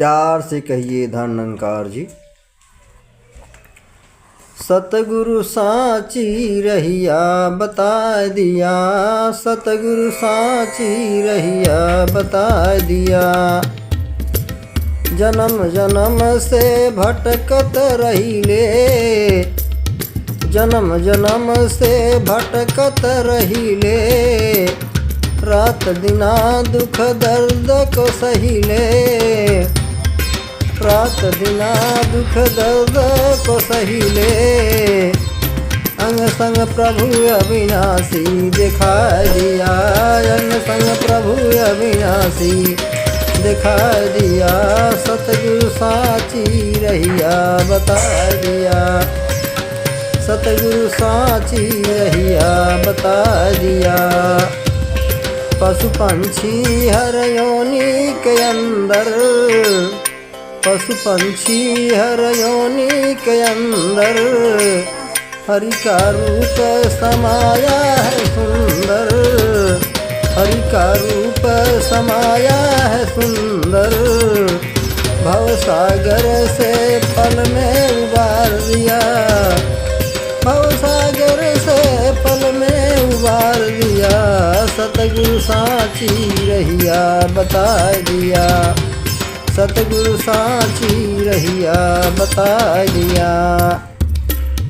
प्यार से कहिए धन्यंकार जी। सतगुरु साची रहिया बता दिया, सतगुरु साची रहिया बता दिया। जन्म जन्म से भटकत रहिले, जन्म जन्म से भटकत रहिले। रात दिना दुख दर्द को सहिले, रात दिना दुख दर्द को सहिले। अंग संग प्रभु अविनाशी दिखा दिया, अंग संग प्रभु अविनाशी दिखा दिया। सतगुरु साची रहिया बता दिया, सतगुरु साची रहिया बता दिया। पशु पंछी हर योनि के अंदर, पशु पंछी हर योनि के अंदर। हरि का रूप समाया है सुंदर, हरि का रूप समाया है सुंदर। भवसागर से पल में उबार दिया, भवसागर से पल में उबार दिया। सतगुरु साची रहिया बता दिया, सतगुरु साची रहिया बता दिया।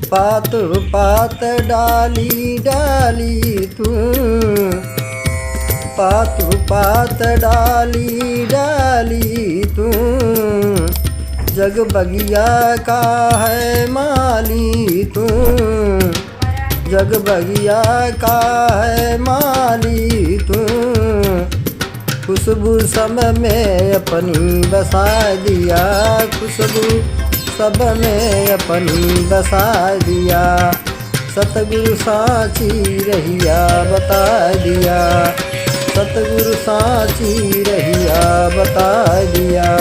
पात पात डाली डाली तू, पात पात डाली डाली तू। जग बगिया का है माली तू, जग बगिया का है माली तू। खुशबू सब में अपनी बसा दिया, खुशबू सब में अपनी बसा दिया। सतगुरु साची रहिया बता दिया, सतगुरु साची रहिया बता दिया।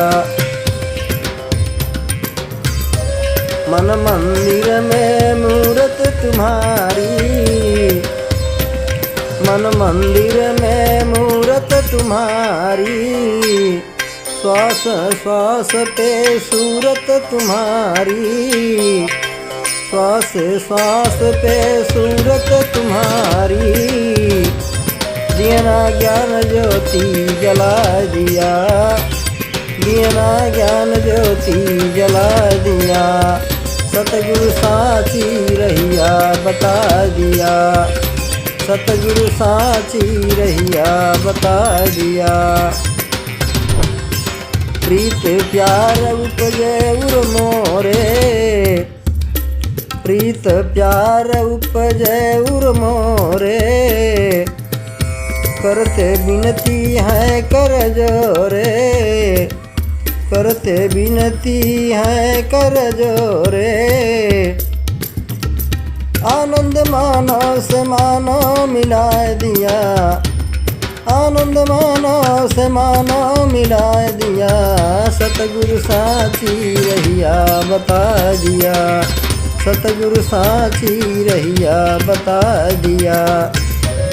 मन मंदिर में मूरत तुम्हारी, मन मंदिर में मूरत तुम्हारी। श्वास श्वास पे सूरत तुम्हारी, श्वास श्वास पे सूरत तुम्हारी। दिया ज्ञान ज्योति जला दिया, दिया ज्ञान ज्योति जला दिया। सतगुरु साची रहिया बता दिया, सतगुरु साची रहिया बता दिया। प्रीत प्यार उपजे उर मोरे, प्रीत प्यार उपजे उर मोरे। करते बिनती है कर जोरे, करते बिनती है कर जोरे। आनंद मानो से मानो मिला दिया, आनंद मानो से मानो मिला दिया। सतगुरु साची रहिया बता दिया, सतगुरु साची रहिया बता दिया।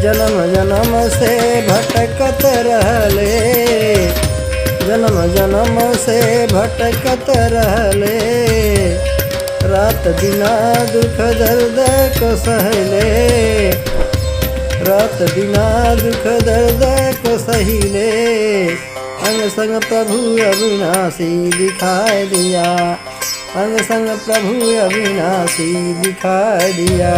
जन्म जन्म से भटकत रहले, जन्म जन्म से भटकत रहले। रात दिना दुख दर्द को सहले, रात दिना दुख दर्द को सहिले। अंग संग प्रभु अविनाशी दिखाई दिया, अंग संग प्रभु अविनाशी दिखाई दिया।